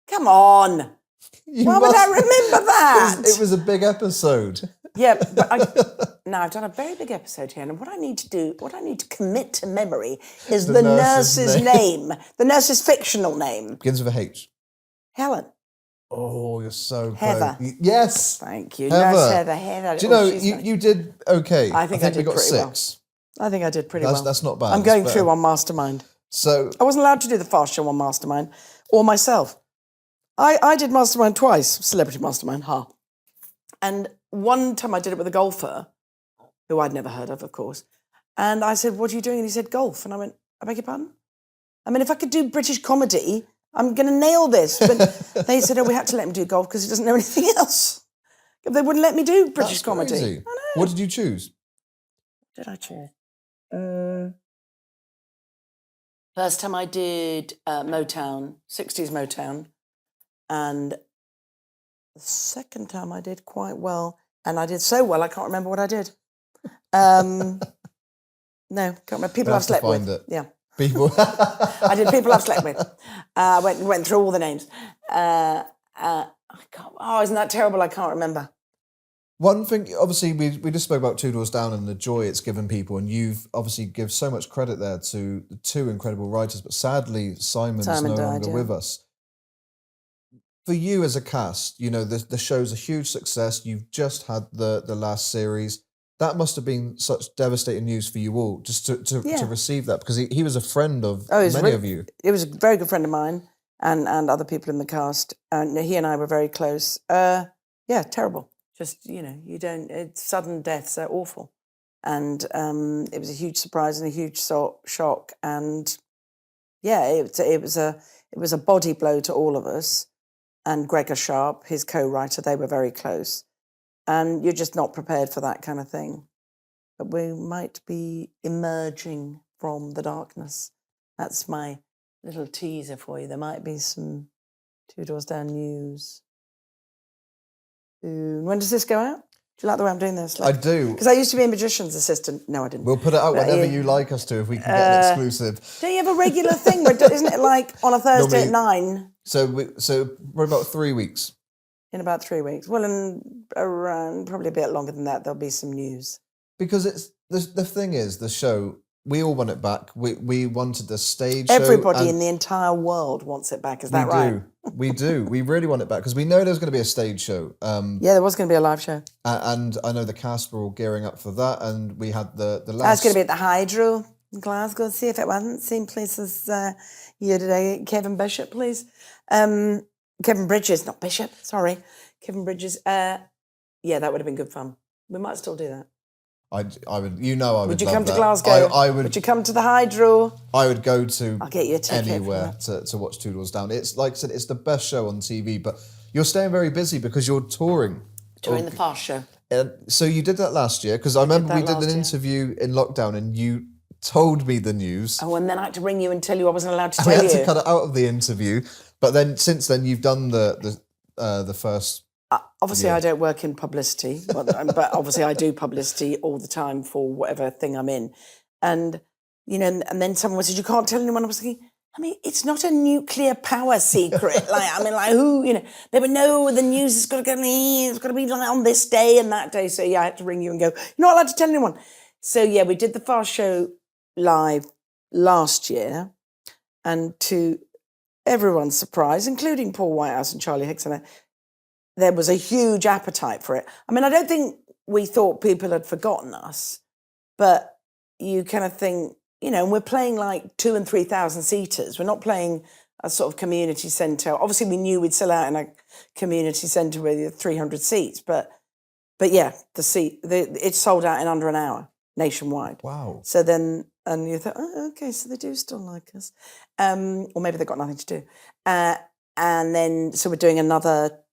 Come on. Why would I remember that? It was a big episode. Yeah, but I've done a very big episode here, and what I need to commit to memory is the nurse's name. The nurse's fictional name. Begins with a H. Helen. Oh, you're so Heather. close. Yes. Thank you. Heather. Nurse Heather. Do you know, you did okay. I think I did we got pretty 6. I think I did pretty well. That's not bad. I'm going through on Mastermind. So I wasn't allowed to do the fast show on Mastermind or myself. I did Mastermind twice, Celebrity Mastermind, And one time I did it with a golfer, who I'd never heard of course. And I said, what are you doing? And he said, golf. And I went, I beg your pardon? I mean, if I could do British comedy, I'm going to nail this. But they said, we had to let him do golf because he doesn't know anything else. They wouldn't let me do British comedy. Crazy. I know. What did you choose? What did I choose? First time I did Motown, 60s Motown. And the second time I did quite well. And I did so well, I can't remember what I did. No, can't remember. People I've slept with. It. Yeah. People. I did people I've slept with. Went through all the names. I can't. Oh, isn't that terrible? I can't remember. One thing, obviously, we just spoke about Two Doors Down and the joy it's given people, and you've obviously give so much credit there to the two incredible writers, but sadly, Simon no longer with us. For you as a cast, you know, the show's a huge success. You've just had the last series. That must have been such devastating news for you all, just to receive that, because he was a friend of many of you. He was a very good friend of mine and other people in the cast. And he and I were very close. Yeah, terrible. Just, you know, sudden deaths are awful. And it was a huge surprise and a huge shock. And yeah, it was a body blow to all of us. And Gregor Sharp, his co-writer, they were very close. And you're just not prepared for that kind of thing. But we might be emerging from the darkness. That's my little teaser for you. There might be some Two Doors Down news. When does this go out? Do you like the way I'm doing this? I do. Because I used to be a magician's assistant. No, I didn't. We'll put it out But, whenever you like us to, if we can get an exclusive. Don't you have a regular thing? Isn't it like on a Thursday at 9? So we're about 3 weeks. In about 3 weeks. Well, in around probably a bit longer than that, there'll be some news. Because it's the thing is, the show, we all want it back. We wanted the stage Everybody show. in the entire world wants it back. Is that right? We do. We really want it back because we know there's going to be a stage show. Yeah, there was going to be a live show. And I know the cast were all gearing up for that. And we had the last... I was going to be at the Hydro in Glasgow. See if it wasn't. Same place as you today. Kevin Bishop, please. Kevin Bridges, not Bishop. Sorry. Kevin Bridges. Yeah, that would have been good fun. We might still do that. I would, I would. Would you love come to that. Glasgow? I would. Would you come to the Hydro? I would go to. I'll get you a ticket anywhere to watch Two Doors Down. It's like I said, it's the best show on TV. But you're staying very busy because you're touring. During the Fast Show. So you did that last year because I remember we did an interview in lockdown and you told me the news. Oh, and then I had to ring you and tell you I wasn't allowed to We tell had you. to cut it out of the interview. But then since then you've done the first. Obviously, I don't work in publicity, but obviously I do publicity all the time for whatever thing I'm in. And, and then someone said, you can't tell anyone. I was thinking, it's not a nuclear power secret. Who, they would know the news has got to go, it's got to be like on this day and that day. So, yeah, I had to ring you and go, you're not allowed to tell anyone. So, yeah, we did the Fast Show live last year. And to everyone's surprise, including Paul Whitehouse and Charlie Hicks, there was a huge appetite for it. I don't think we thought people had forgotten us, but you kind of think, and we're playing like 2,000 and 3,000 seaters. We're not playing a sort of community centre. Obviously, we knew we'd sell out in a community centre with 300 seats, but yeah, it's sold out in under an hour nationwide. Wow. So then, and you thought, oh, okay, so they do still like us, or maybe they've got nothing to do, and then so we're doing another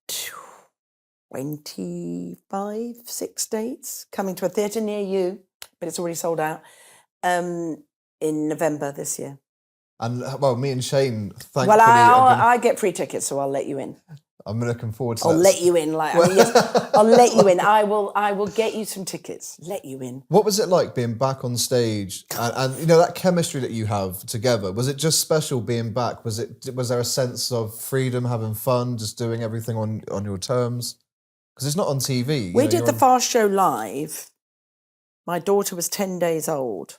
6 dates coming to a theatre near you, but it's already sold out in November this year. And well, me and Shane, thankfully, well, I get free tickets, so I'll let you in. I'm looking forward to that. I'll let you in. I'll let you in. I will get you some tickets. Let you in. What was it like being back on stage and that chemistry that you have together? Was it just special being back? Was there a sense of freedom, having fun, just doing everything on your terms? Because it's not on TV. We did the Fast Show live. My daughter was 10 days old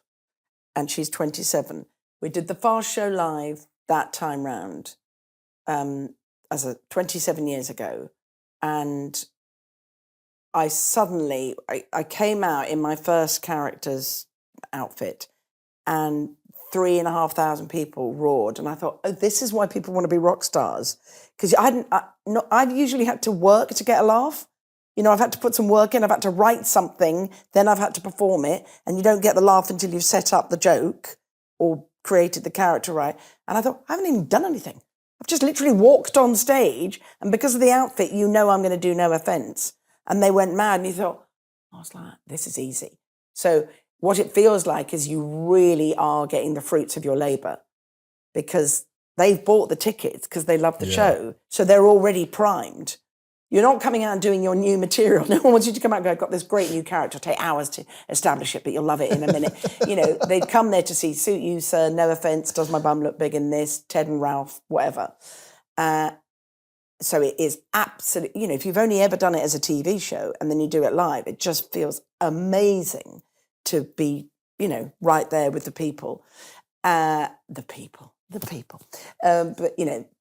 and she's 27. We did the Fast Show live that time round as 27 years ago. And I came out in my first character's outfit and 3,500 people roared. And I thought, oh, this is why people want to be rock stars. Because I've usually had to work to get a laugh. I've had to put some work in, I've had to write something, then I've had to perform it, and you don't get the laugh until you've set up the joke or created the character right. And I thought, I haven't even done anything. I've just literally walked on stage, and because of the outfit, I'm going to do no offence. And they went mad, and you thought, I was like, this is easy. So what it feels like is you really are getting the fruits of your labour because they've bought the tickets because they love the show. So they're already primed. You're not coming out and doing your new material. No one wants you to come out and go, I've got this great new character. It'll take hours to establish it, but you'll love it in a minute. They'd come there to see Suit You, Sir, No Offence, Does My Bum Look Big in This, Ted and Ralph, whatever. So it is absolutely, if you've only ever done it as a TV show and then you do it live, it just feels amazing to be, right there with the people. But,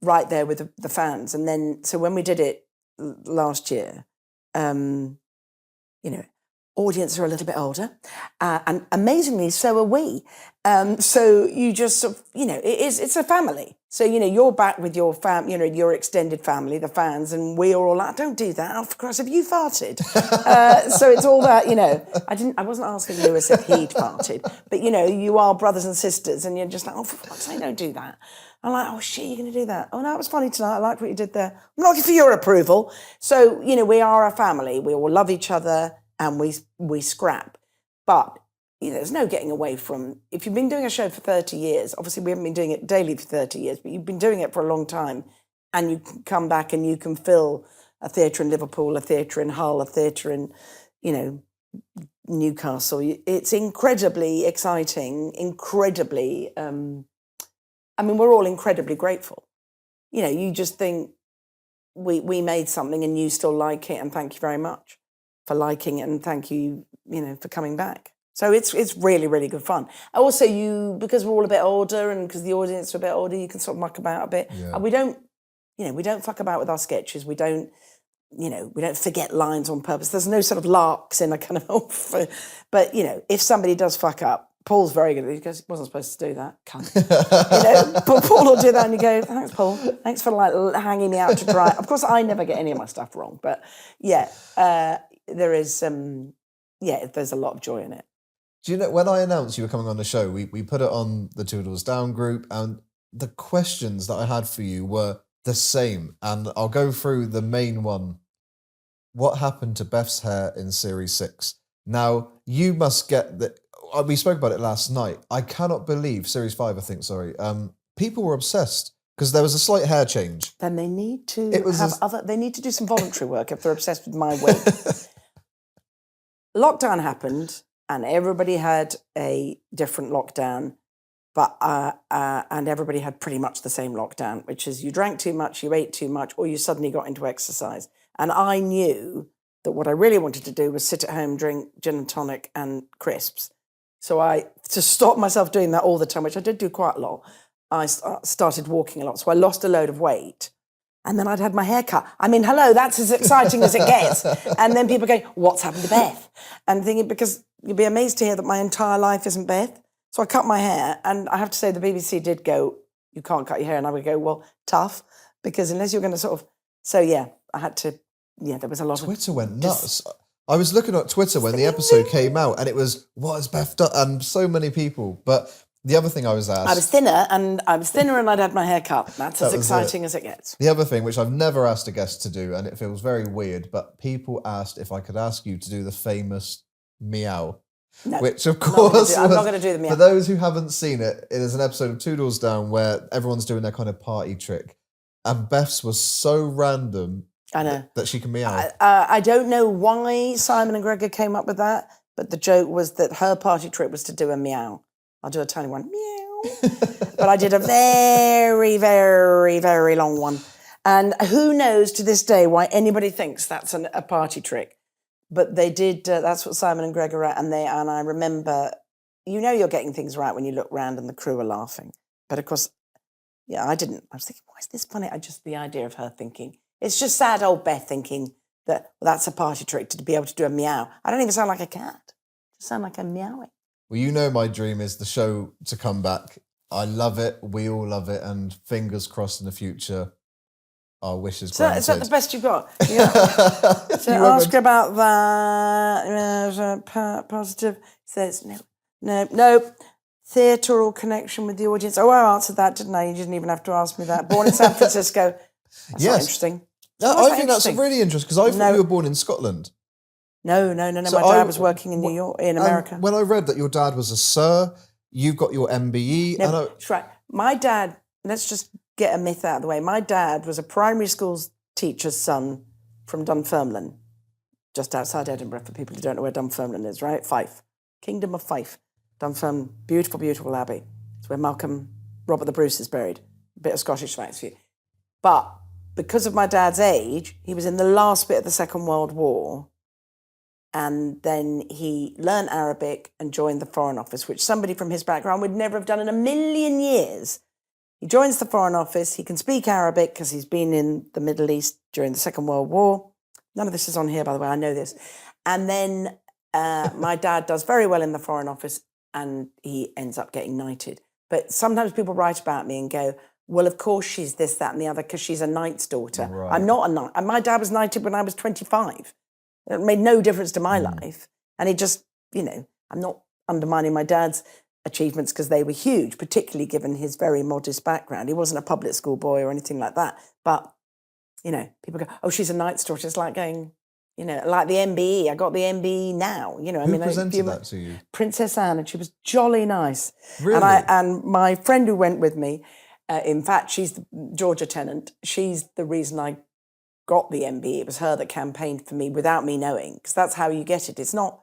right there with the fans. And then, so when we did it, last year, audience are a little bit older, and amazingly, so are we. So you just sort of, it's a family. So you're back with your your extended family, the fans, and we are all like, don't do that. Oh, for Christ, have you farted? So it's all that, I wasn't asking Lewis if he'd farted, but you are brothers and sisters, and you're just like, oh, for fuck's sake, don't do that. I'm like, oh shit, you're going to do that. Oh no, it was funny tonight. I liked what you did there. I'm looking for your approval. So, we are a family. We all love each other and we scrap. But, there's no getting away from, if you've been doing a show for 30 years, obviously we haven't been doing it daily for 30 years, but you've been doing it for a long time and you can come back and you can fill a theatre in Liverpool, a theatre in Hull, a theatre in, you know, Newcastle. It's incredibly exciting, incredibly, I mean, we're all incredibly grateful. You know, you just think we made something and you still like it, and thank you very much for liking it, and thank you, you know, for coming back. So it's really, really good fun. Also, because we're all a bit older and because the audience are a bit older, you can sort of muck about a bit. Yeah. And we don't fuck about with our sketches. We don't forget lines on purpose. There's no sort of larks in a kind of, but, you know, if somebody does fuck up, Paul's very good. He goes, he wasn't supposed to do that. Cunt. You know, but Paul will do that and you go, thanks, Paul. Thanks for like hanging me out to dry. Of course, I never get any of my stuff wrong, but yeah, there is, there's a lot of joy in it. Do you know, when I announced you were coming on the show, we put it on the Two Doors Down group, and the questions that I had for you were the same. And I'll go through the main one. What happened to Beth's hair in Series 6? Now, you must get that. We spoke about it last night. I cannot believe, Series 5, I think, sorry. People were obsessed because there was a slight hair change. Then they need to they need to do some voluntary work if they're obsessed with my wig. Lockdown happened and everybody had a different lockdown, but and everybody had pretty much the same lockdown, which is you drank too much, you ate too much, or you suddenly got into exercise. And I knew that what I really wanted to do was sit at home, drink gin and tonic and crisps. So to stop myself doing that all the time, which I did do quite a lot, I started walking a lot. So I lost a load of weight. And then I'd had my hair cut. I mean, hello, that's as exciting as it gets. And then people going, what's happened to Beth? And thinking, because you'd be amazed to hear that my entire life isn't Beth. So I cut my hair. And I have to say the BBC did go, you can't cut your hair. And I would go, well, tough. Because unless you're going to sort of... So, yeah, I had to... Yeah, there was a lot of... Twitter went nuts. I was looking at Twitter when the episode came out and it was, what has Beth done? And so many people. But the other thing I was asked... I was thinner and I'd had my hair cut. That's as exciting as it gets. The other thing, which I've never asked a guest to do, and it feels very weird, but people asked if I could ask you to do the famous meow. No, which, of course, I'm not going to do the meow. For those who haven't seen it, it is an episode of Two Doors Down where everyone's doing their kind of party trick. And Beth's was so random... I know. That she can meow. I don't know why Simon and Gregor came up with that, but the joke was that her party trick was to do a meow. I'll do a tiny one, meow. But I did a very, very, very long one. And who knows to this day why anybody thinks that's a party trick. But they did, that's what Simon and Gregor are, and I remember, you know you're getting things right when you look round and the crew are laughing. But of course, yeah, I didn't. I was thinking, why is this funny? The idea of her thinking, it's just sad old Beth thinking that that's a party trick to be able to do a meow. I don't even sound like a cat. I just sound like a meowing. Well, you know my dream is the show to come back. I love it. We all love it. And fingers crossed in the future, our wishes granted. Is that the best you've got? Yeah. So ask about that. Positive. Says no. Theatrical connection with the audience. Oh, I answered that, didn't I? You didn't even have to ask me that. Born in San Francisco. That's not interesting. No, I think that's really interesting because I thought you were born in Scotland. No. So my dad was working in New York, in America. When I read that your dad was a sir, you've got your MBE. No, that's right. My dad, let's just get a myth out of the way. My dad was a primary school teacher's son from Dunfermline, just outside Edinburgh, for people who don't know where Dunfermline is, right? Fife. Kingdom of Fife. Dunfermline, beautiful, beautiful abbey. It's where Robert the Bruce is buried. A bit of Scottish facts for you. But because of my dad's age, he was in the last bit of the Second World War, and then he learned Arabic and joined the Foreign Office, which somebody from his background would never have done in a million years. He joins the Foreign Office. He can speak Arabic because he's been in the Middle East during the Second World War. None of this is on here, by the way. I know this. And then my dad does very well in the Foreign Office, and he ends up getting knighted. But sometimes people write about me and go, well, of course she's this, that, and the other because she's a knight's daughter. Right. I'm not a knight. And my dad was knighted when I was 25. It made no difference to my life. And it just, I'm not undermining my dad's achievements because they were huge, particularly given his very modest background. He wasn't a public school boy or anything like that. But, people go, oh, she's a knight's daughter. It's like going, like the MBE. I got the MBE now. Who presented that to you? Princess Anne, and she was jolly nice. Really? And my friend who went with me, in fact, she's the Georgia tenant. She's the reason I got the MBE. It was her that campaigned for me without me knowing, because that's how you get it. It's not,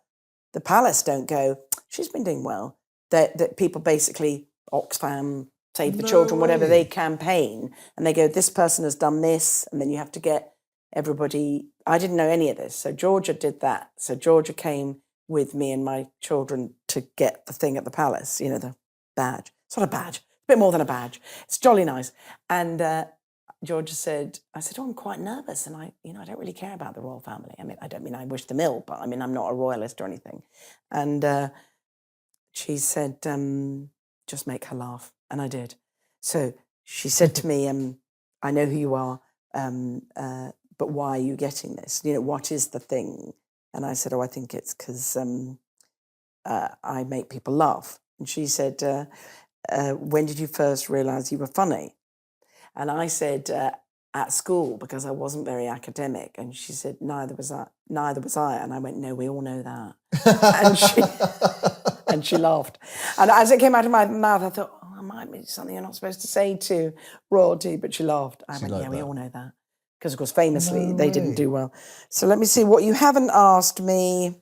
the palace don't go, she's been doing well. That people basically, Oxfam, Save the Children, whatever, they campaign and they go, this person has done this, and then you have to get everybody. I didn't know any of this. So Georgia did that. So Georgia came with me and my children to get the thing at the palace, the badge. It's not a badge, it's a bit more than a badge. It's jolly nice. And Georgia said, I said, I'm quite nervous, and I don't really care about the royal family. I mean, I don't mean I wish them ill, but I mean, I'm not a royalist or anything. And she said, just make her laugh. And I did. So she said to me, I know who you are, but why are you getting this? What is the thing? And I said, I think it's because I make people laugh. And she said, when did you first realise you were funny? And I said, at school, because I wasn't very academic. And she said, neither was I. And I went, no, we all know that. And she laughed. And as it came out of my mouth, I thought, it might be something you're not supposed to say to royalty. But she laughed. I went, yeah, we all know that. Because, of course, famously, they didn't do well. So let me see what you haven't asked me.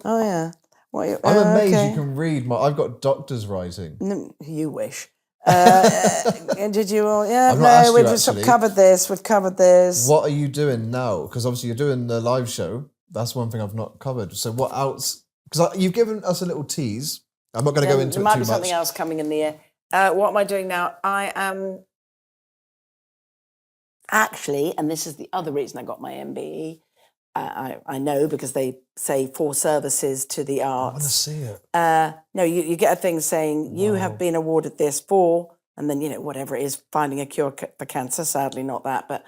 Oh, yeah. I'm amazed you can read. I've got doctor's writing. No, you wish. Did you all? Yeah, no, we've just covered this. We've covered this. What are you doing now? Because obviously you're doing the live show. That's one thing I've not covered. So what else? Because you've given us a little tease. I'm not going to go into it too much. There might be something else coming in the air. What am I doing now? I am actually, and this is the other reason I got my MBE. I know, because they say for services to the arts. I want to see it. No, you get a thing saying you have been awarded this for, and then, whatever it is, finding a cure for cancer. Sadly, not that, but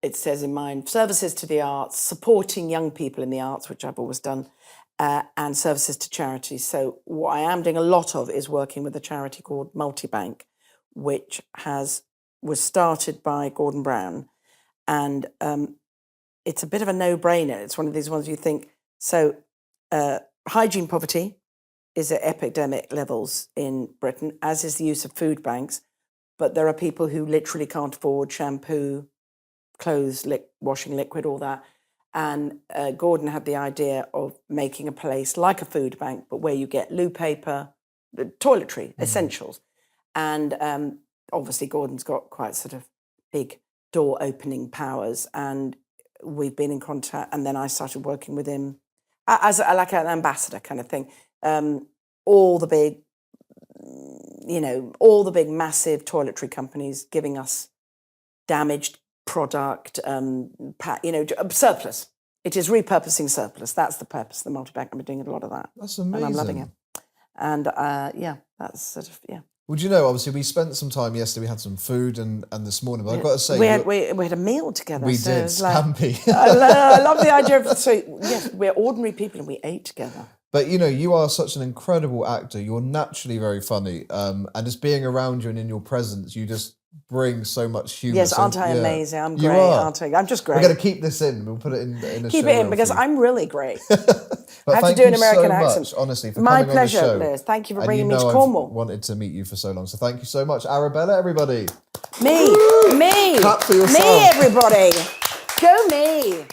it says in mine, services to the arts, supporting young people in the arts, which I've always done, and services to charities. So what I am doing a lot of is working with a charity called Multibank, which was started by Gordon Brown. And it's a bit of a no-brainer. It's one of these ones you think, so hygiene poverty is at epidemic levels in Britain, as is the use of food banks. But there are people who literally can't afford shampoo, clothes, washing liquid, all that. And Gordon had the idea of making a place like a food bank, but where you get loo paper, toiletry, essentials. And obviously Gordon's got quite sort of big door opening powers, and we've been in contact, and then I started working with him as like an ambassador kind of thing. All the big massive toiletry companies giving us damaged product, surplus. It is repurposing surplus. That's the purpose of the Multibank. I've been doing a lot of that. That's amazing. And I'm loving it. And that's sort of, yeah. Well, obviously we spent some time yesterday, we had some food, and this morning, but I've got to say... We had a meal together. We did, scampi. I love the idea of... So, yes, we're ordinary people and we ate together. But, you are such an incredible actor. You're naturally very funny. And just being around you and in your presence, you just bring so much humour. Yes, aren't I amazing? I'm great, aren't I? I'm just great. We're going to keep this in. We'll put it in a Keep show it in, because I'm really great. I have to do an American accent. Much, honestly, for My coming pleasure, on the show. Liz. Thank you for bringing me to I've Cornwall. Wanted to meet you for so long, so thank you so much, Arabella. Everybody, me, clap for yourself. Me, everybody, go me.